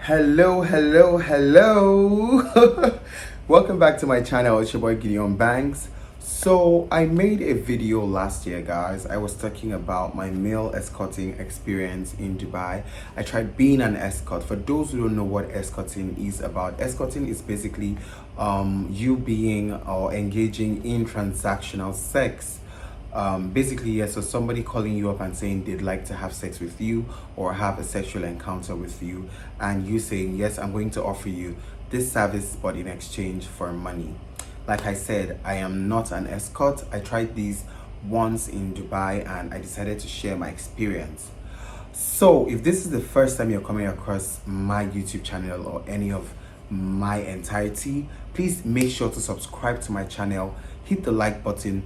Hello. Welcome back to my channel. It's your boy Gideon Banks. So I made a video last year, guys. I was talking about my male escorting experience in Dubai. I tried being an escort. For those who don't know what escorting is about, escorting is basically you being or engaging in transactional sex. Basically, yes, so somebody calling you up and saying they'd like to have sex with you or have a sexual encounter with you, and you saying, yes, I'm going to offer you this service but in exchange for money. Like I said, I am not an escort. I tried these once in Dubai and I decided to share my experience. So if this is the first time you're coming across my YouTube channel or any of my entirety, please make sure to subscribe to my channel, hit the like button.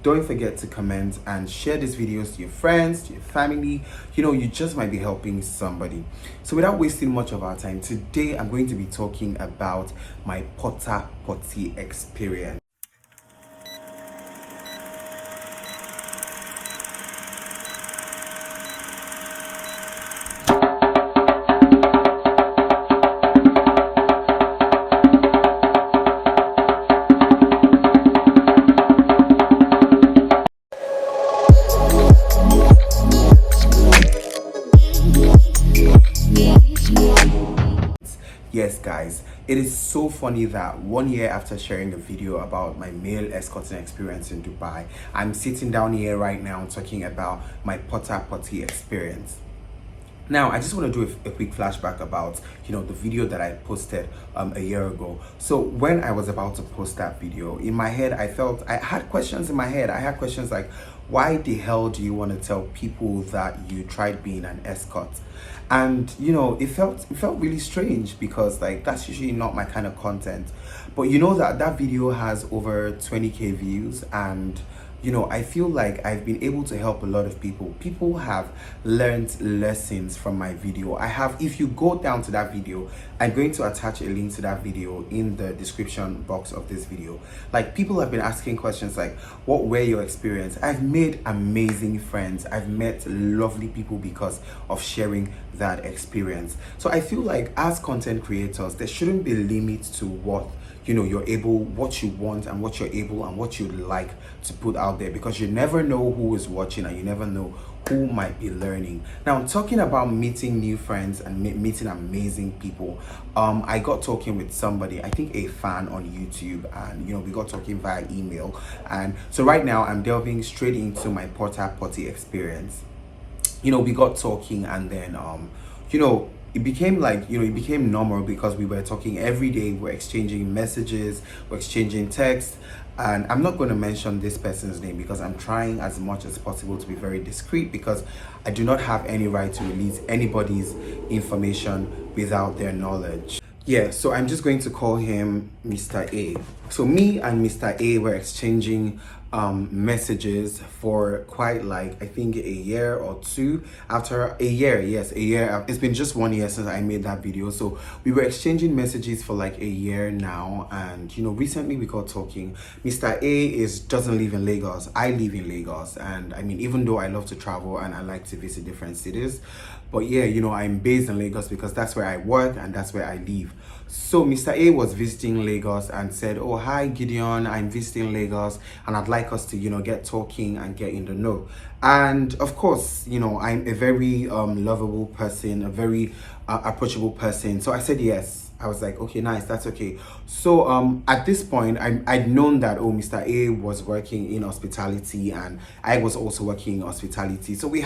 Don't forget to comment and share these videos to your friends, to your family. You just might be helping somebody. So without wasting much of our time, today I'm going to be talking about my Porta Potty experience. Yes, guys, it is so funny that 1 year after sharing a video about my male escorting experience in Dubai, I'm sitting down here right now talking about my Porta Potty experience. Now, I just want to do a quick flashback about, the video that I posted a year ago. So when I was about to post that video, in my head, I had questions in my head. I had questions like, why the hell do you want to tell people that you tried being an escort? And it felt really strange because that's usually not my kind of content. But that video has over 20k views, and I feel like I've been able to help a lot of people. People have learned lessons from my video. If you go down to that video, I'm going to attach a link to that video in the description box of this video. People have been asking questions like, what were your experience? I've made amazing friends. I've met lovely people because of sharing that experience. So I feel like as content creators, there shouldn't be limits to what you're able, what you want, and what you're able and what you like to put out there, because you never know who is watching and you never know who might be learning. Now, I'm talking about meeting new friends and meeting amazing people. I got talking with somebody, I think a fan on YouTube, and we got talking via email. And so right now I'm delving straight into my Porta Potty experience. We got talking, and then it became normal because we were talking every day. We're exchanging messages, we're exchanging texts, and I'm not going to mention this person's name because I'm trying as much as possible to be very discreet, because I do not have any right to release anybody's information without their knowledge. Yeah, so I'm just going to call him Mr. A. So me and Mr. A were exchanging messages for quite I think a year or two. After a year, yes, a year. It's been just 1 year since I made that video. So we were exchanging messages for a year now, and recently we got talking. Mr. A doesn't live in Lagos. I live in Lagos, and I mean, even though I love to travel and I like to visit different cities, but yeah, I'm based in Lagos because that's where I work and that's where I live. So Mr. A was visiting Lagos and said, oh, hi Gideon, I'm visiting Lagos and I'd like us to get talking and get in the know. And of course, I'm a very lovable person, a very approachable person. So I said yes. I was like, okay, nice, that's okay. So at this point, I'd known that, Mr. A was working in hospitality and I was also working in hospitality. So we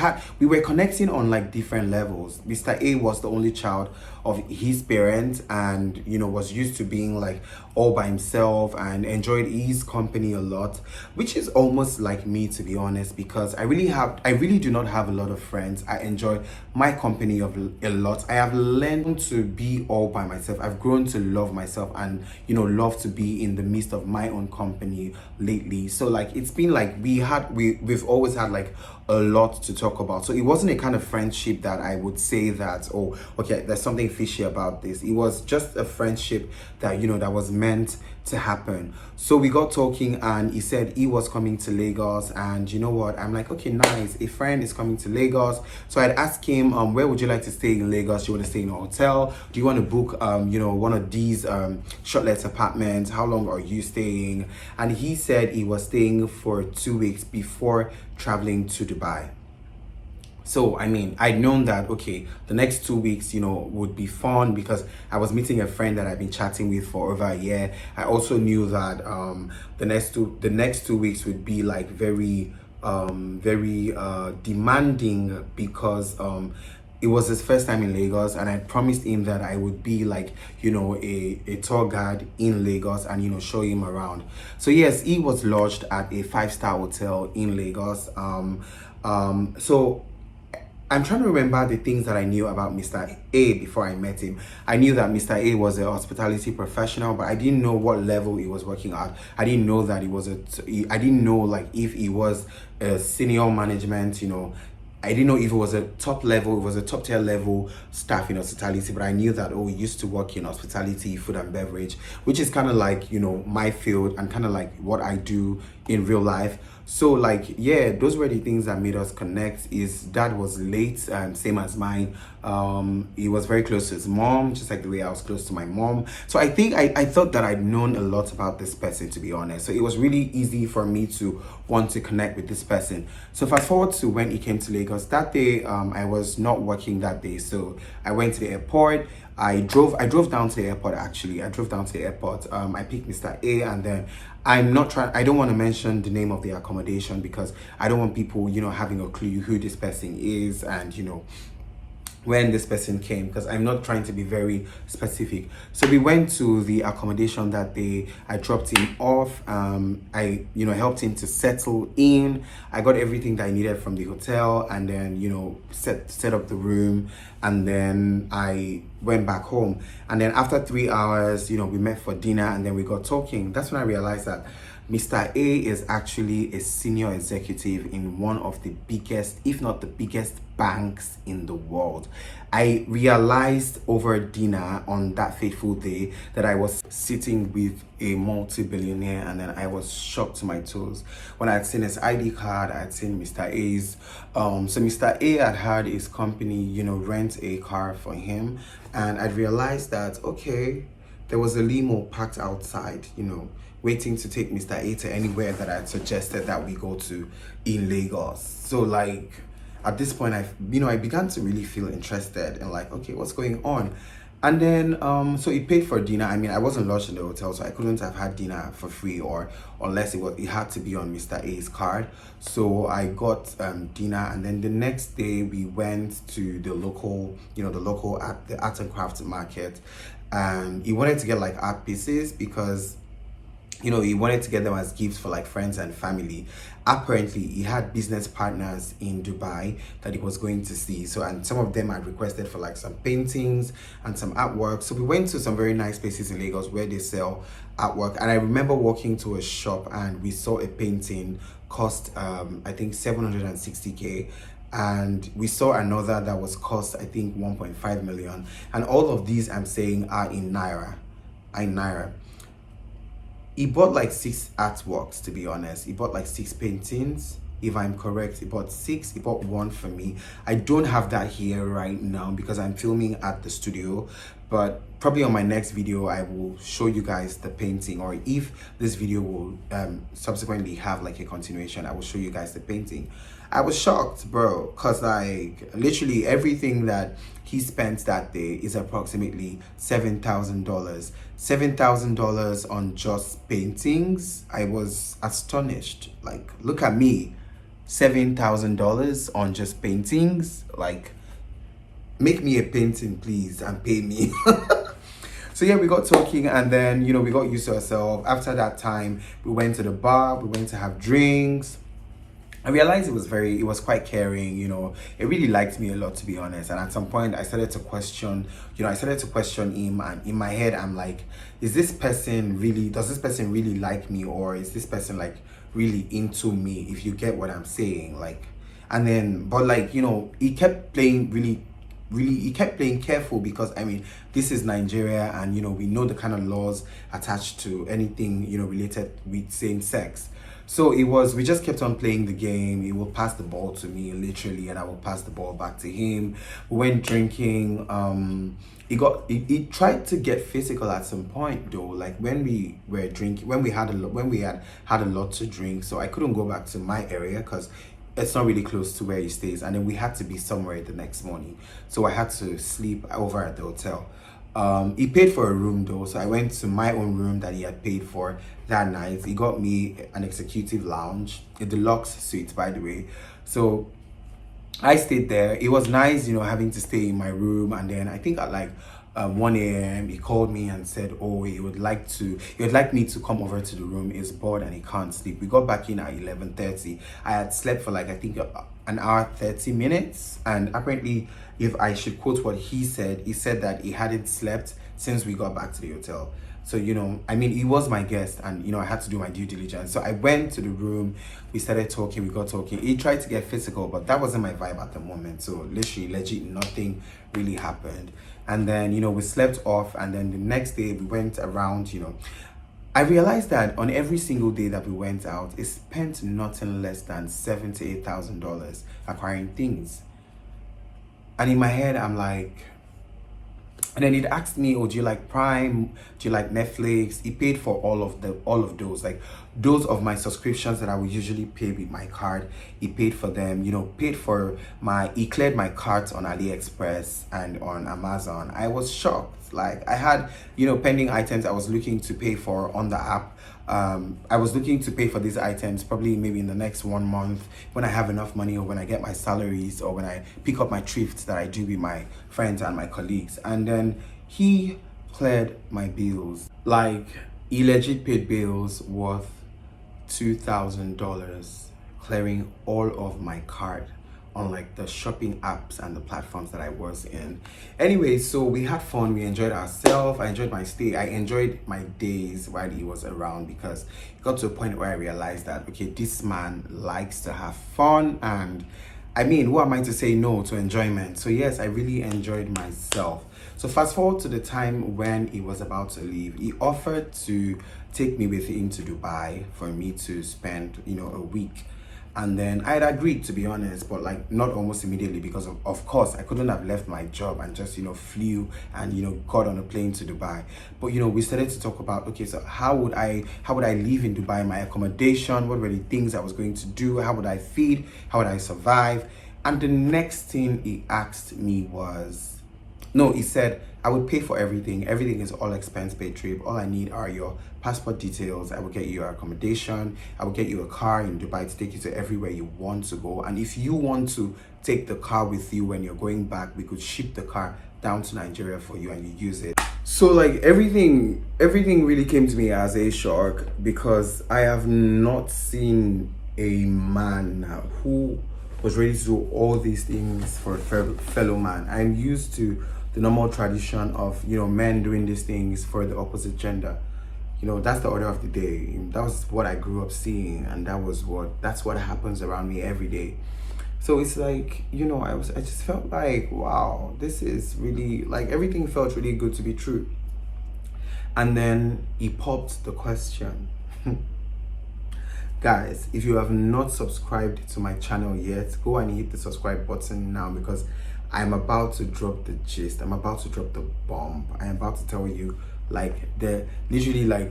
were connecting on different levels. Mr. A was the only child of his parents, and was used to being all by himself and enjoyed his company a lot, which is almost like me, to be honest, because I really do not have a lot of friends. I enjoy my company a lot. I have learned to be all by myself. I've grown to love myself and love to be in the midst of my own company lately. So like it's been like we've always had like a lot to talk about. So it wasn't a kind of friendship that I would say that, oh, okay, there's something fishy about this. It was just a friendship that that was meant to happen. So we got talking and he said he was coming to Lagos, and you know what, I'm like, okay, nice, a friend is coming to Lagos. So I'd ask him, where would you like to stay in Lagos? Do you want to stay in a hotel? Do you want to book one of these short-let apartments? How long are you staying? And he said he was staying for 2 weeks before traveling to Dubai. So, I mean, I'd known that, okay, the next 2 weeks, would be fun because I was meeting a friend that I've been chatting with for over a year. I also knew that the next 2 weeks would be like very demanding because it was his first time in Lagos, and I promised him that I would be like, a tour guide in Lagos and, show him around. So yes, he was lodged at a 5-star hotel in Lagos. So I'm trying to remember the things that I knew about Mr. A before I met him. I knew that Mr. A was a hospitality professional, but I didn't know what level he was working at. I didn't know that I didn't know like if he was a senior management, I didn't know if it was a top level, it was a top tier level staff in hospitality, but I knew that, he used to work in hospitality, food and beverage, which is kind of like, my field and kind of like what I do in real life. So like, yeah, those were the things that made us connect. His dad was late, same as mine. He was very close to his mom, just like the way I was close to my mom. So I think I thought that I'd known a lot about this person, to be honest. So it was really easy for me to want to connect with this person. So fast forward to when he came to Lagos. That day, I was not working that day. So I went to the airport. I drove down to the airport, actually. I drove down to the airport. I picked Mr. A, and then I don't want to mention the name of the accommodation because I don't want people, having a clue who this person is and, when this person came, because I'm not trying to be very specific. So we went to the accommodation that day. I dropped him off. I helped him to settle in. I got everything that I needed from the hotel, and then set up the room, and then I went back home. And then after 3 hours, we met for dinner, and then we got talking. That's when I realized that Mr. A is actually a senior executive in one of the biggest, if not the biggest, banks in the world. I realized over dinner on that fateful day that I was sitting with a multi-billionaire, and then I was shocked to my toes. When I had seen his ID card, I had seen Mr. A's. So Mr. A had his company, rent a car for him, and I realized that, okay, there was a limo parked outside, waiting to take Mr. A to anywhere that I had suggested that we go to in Lagos. So like, at this point, I began to really feel interested and like, okay, what's going on? And then, so he paid for dinner. I mean, I wasn't lodged in the hotel, so I couldn't have had dinner for free, or unless it had to be on Mr. A's card. So I got dinner, and then the next day we went to the local at the art and craft market. And he wanted to get like art pieces because he wanted to get them as gifts for like friends and family. Apparently, he had business partners in Dubai that he was going to see. So, and some of them had requested for like some paintings and some artwork. So we went to some very nice places in Lagos where they sell artwork. And I remember walking to a shop and we saw a painting cost, I think 760K. And we saw another that was cost, I think 1.5 million. And all of these I'm saying are in Naira. He bought like 6 artworks, to be honest. He bought like 6 paintings, if I'm correct. He bought 6. He bought 1 for me. I don't have that here right now because I'm filming at the studio, but probably on my next video I will show you guys the painting, or if this video will subsequently have like a continuation, I will show you guys the painting. I was shocked, bro, because like literally everything that he spent that day is approximately $7,000. $7,000 on just paintings. I was astonished. Like, look at me, $7,000 on just paintings. Like, make me a painting, please, and pay me. So yeah, we got talking, and then we got used to ourselves. After that time, we went to the bar. We went to have drinks. I realized it was quite caring, it really liked me a lot, to be honest. And at some point I started to question, him, and in my head I'm like, does this person really like me, or is this person like really into me, if you get what I'm saying? Like, and then, but like, he kept playing he kept playing careful, because I mean, this is Nigeria, and we know the kind of laws attached to anything related with same sex. So we just kept on playing the game. He will pass the ball to me literally, and I will pass the ball back to him. We went drinking. He tried to get physical at some point though, like when we were drinking, when we had a lot to drink, so I couldn't go back to my area because it's not really close to where he stays, and then we had to be somewhere the next morning, so I had to sleep over at the hotel. He paid for a room though, so I went to my own room that he had paid for that night. He got me an executive lounge, a deluxe suite, by the way. So I stayed there. It was nice, having to stay in my room. And then I think at like 1 a.m. he called me and said, oh, he would like me to come over to the room. He's bored and he can't sleep. We got back in at 11:30. I had slept for like, I think an hour 30 minutes, and apparently, if I should quote what he said that he hadn't slept since we got back to the hotel. So, I mean, he was my guest, and I had to do my due diligence. So I went to the room, we started talking, we got talking. He tried to get physical, but that wasn't my vibe at the moment. So literally, legit, nothing really happened. And then, we slept off, and then the next day we went around. I realized that on every single day that we went out, it spent nothing less than $7,000 to $8,000 acquiring things. And in my head, I'm like, and then he'd asked me, oh, do you like Prime? Do you like Netflix? He paid for all of those, like those of my subscriptions that I would usually pay with my card. He paid for them, he cleared my carts on AliExpress and on Amazon. I was shocked. Like, I had, pending items I was looking to pay for on the app. I was looking to pay for these items probably maybe in the next 1 month, when I have enough money, or when I get my salaries, or when I pick up my thrifts that I do with my friends and my colleagues. And then he cleared my bills. Like, he legit paid bills worth $2,000, clearing all of my card on like the shopping apps and the platforms that I was in. Anyway, so we had fun, we enjoyed ourselves. I enjoyed my stay, I enjoyed my days while he was around, because it got to a point where I realized that, okay, this man likes to have fun, and I mean, who am I to say no to enjoyment? So yes, I really enjoyed myself. So fast forward to the time when he was about to leave. He offered to take me with him to Dubai for me to spend, a week. And then I had agreed, to be honest, but like not almost immediately, because of course I couldn't have left my job and just flew and got on a plane to Dubai. But we started to talk about, okay, so how would I live in Dubai, my accommodation, what were the things I was going to do, how would I feed, how would I survive? And the next thing he asked me was, no, he said, I would pay for everything. Everything is all expense paid trip. All I need are your passport details. I will get you your accommodation. I will get you a car in Dubai to take you to everywhere you want to go. And if you want to take the car with you when you're going back, we could ship the car down to Nigeria for you and you use it. So like everything really came to me as a shock, because I have not seen a man who was ready to do all these things for a fellow man. I'm used to the normal tradition of men doing these things for the opposite gender. That's the order of the day. That was what I grew up seeing, and that's what happens around me every day. So it's like, I just felt like, wow, this is really, like, everything felt really good to be true. And then he popped the question. Guys, if you have not subscribed to my channel yet, go and hit the subscribe button now, because I'm about to drop the gist. I'm about to drop the bomb. I'm about to tell you, like,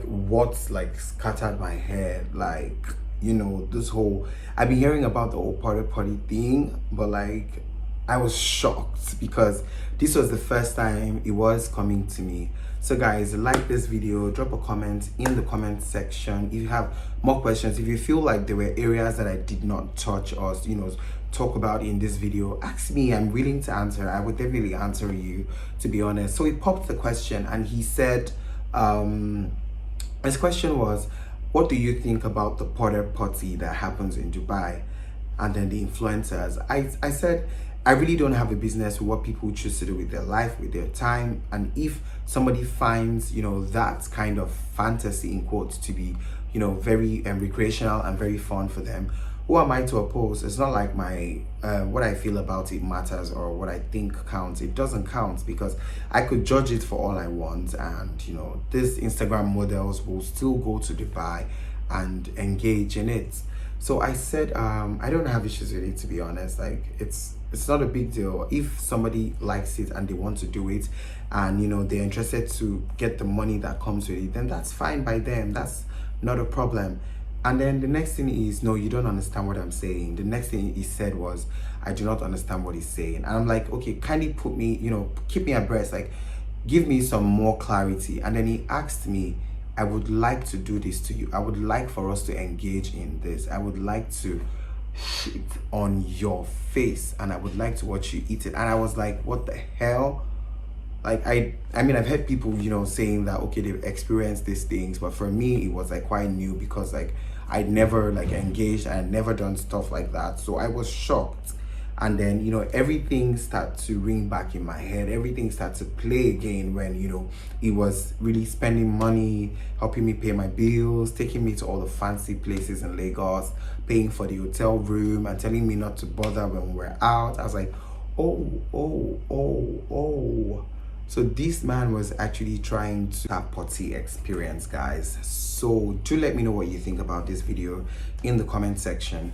what's like scattered my head. Like, this whole, I've been hearing about the whole Porta Potty thing, but like, I was shocked, because this was the first time it was coming to me. So guys, like this video, drop a comment in the comment section if you have more questions. If you feel like there were areas that I did not touch or talk about in this video, ask me. I'm willing to answer. I would definitely answer you, to be honest. So he popped the question, and he said, his question was, what do you think about the Porta Potty that happens in Dubai? and then the influencers. I said I really don't have a business with what people choose to do with their life, with their time. And if somebody finds, that kind of fantasy in quotes to be, very recreational and very fun for them, who am I to oppose? It's not like my what I feel about it matters or what I think counts. It doesn't count, because I could judge it for all I want, and these Instagram models will still go to Dubai and engage in it. So I said I don't have issues with it, to be honest. Like, it's not a big deal. If somebody likes it and they want to do it, and they're interested to get the money that comes with it, then that's fine by them. That's not a problem. And then the next thing is, no, you don't understand what I'm saying. The next thing he said was, I do not understand what he's saying. And I'm like, okay, kindly put me, keep me abreast, like, give me some more clarity. And then he asked me, I would like to do this to you. I would like for us to engage in this. I would like to shit on your face, and I would like to watch you eat it. And I was like, what the hell? Like, I mean, I've heard people, saying that, okay, they've experienced these things, but for me, it was like quite new, because like I'd never like engaged, I had never done stuff like that. So I was shocked. And then, everything started to ring back in my head. Everything started to play again when, he was really spending money, helping me pay my bills, taking me to all the fancy places in Lagos, paying for the hotel room, and telling me not to bother when we're out. I was like, oh. So this man was actually trying to have potty experience, guys. So do let me know what you think about this video in the comment section.